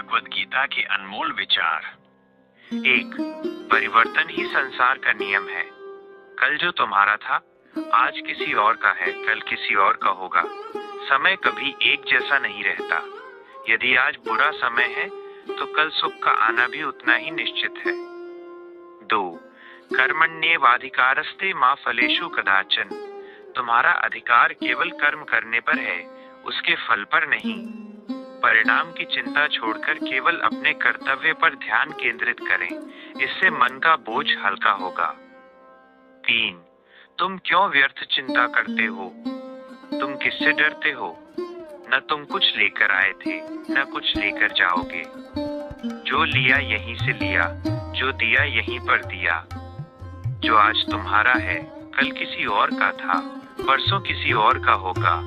भगवद गीता के अनमोल विचार। एक, परिवर्तन ही संसार का नियम है। कल जो तुम्हारा था आज किसी और का है, कल किसी और का होगा। समय कभी एक जैसा नहीं रहता। यदि आज बुरा समय है तो कल सुख का आना भी उतना ही निश्चित है। 2, कर्मण्येवाधिकारस्ते मा फलेषु कदाचन। तुम्हारा अधिकार केवल कर्म करने पर है, उसके फल पर नहीं। परिणाम की चिंता छोड़कर केवल अपने कर्तव्य पर ध्यान केंद्रित करें, इससे मन का बोझ हल्का होगा। 3, तुम क्यों व्यर्थ चिंता करते हो? तुम किससे डरते हो? न तुम कुछ लेकर आए थे, न कुछ लेकर जाओगे। जो लिया यहीं से लिया, जो दिया यहीं पर दिया। जो आज तुम्हारा है कल किसी और का था, परसों किसी और का होगा।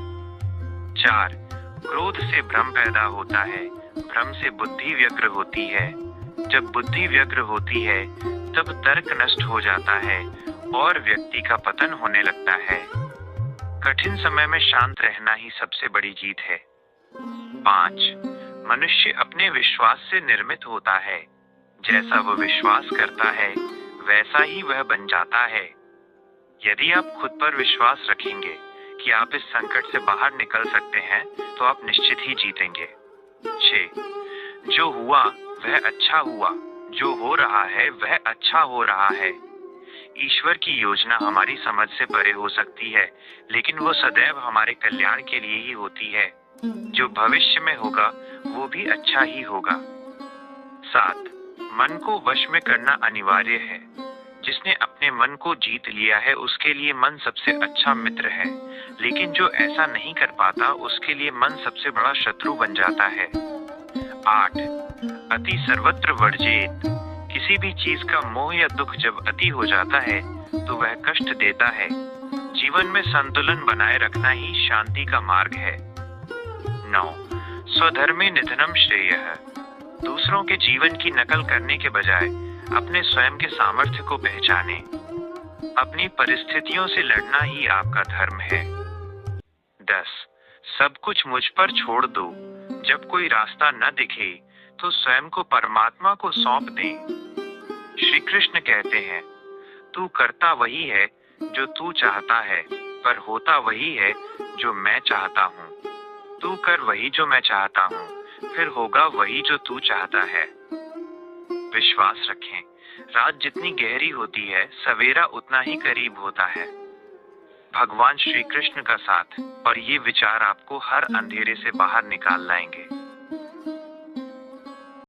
4, क्रोध से भ्रम पैदा होता है, भ्रम से बुद्धि व्यग्र होती है। जब बुद्धि व्यग्र होती है तब तर्क नष्ट हो जाता है और व्यक्ति का पतन होने लगता है। कठिन समय में शांत रहना ही सबसे बड़ी जीत है। 5, मनुष्य अपने विश्वास से निर्मित होता है। जैसा वह विश्वास करता है वैसा ही वह बन जाता है। यदि आप खुद पर विश्वास रखेंगे कि आप इस संकट से बाहर निकल सकते हैं तो आप निश्चित ही जीतेंगे। 6, जो हुआ वह अच्छा हुआ, जो हो रहा है वह अच्छा हो रहा है। ईश्वर की योजना हमारी समझ से परे हो सकती है, लेकिन वो सदैव हमारे कल्याण के लिए ही होती है। जो भविष्य में होगा वो भी अच्छा ही होगा। 7, मन को वश में करना अनिवार्य है। जिसने अपने मन को जीत लिया है उसके लिए मन सबसे अच्छा मित्र है, लेकिन जो ऐसा नहीं कर पाता उसके लिए मन सबसे बड़ा शत्रु बन जाता है। 8, अति सर्वत्र वर्जेत। किसी भी चीज का मोह या दुख जब अति हो जाता है तो वह कष्ट देता है। जीवन में संतुलन बनाए रखना ही शांति का मार्ग है। 9, स्वधर्मे निधनम श्रेयः। दूसरों के जीवन की नकल करने के बजाय अपने स्वयं के सामर्थ्य को पहचाने। अपनी परिस्थितियों से लड़ना ही आपका धर्म है। 10, सब कुछ मुझ पर छोड़ दो। जब कोई रास्ता न दिखे तो स्वयं को परमात्मा को सौंप दें। श्री कृष्ण कहते हैं, तू करता वही है जो तू चाहता है, पर होता वही है जो मैं चाहता हूँ। तू कर वही जो मैं चाहता हूँ, फिर होगा वही जो तू चाहता है। विश्वास रखें, रात जितनी गहरी होती है सवेरा उतना ही करीब होता है। भगवान श्री कृष्ण का साथ और ये विचार आपको हर अंधेरे से बाहर निकाल लाएंगे।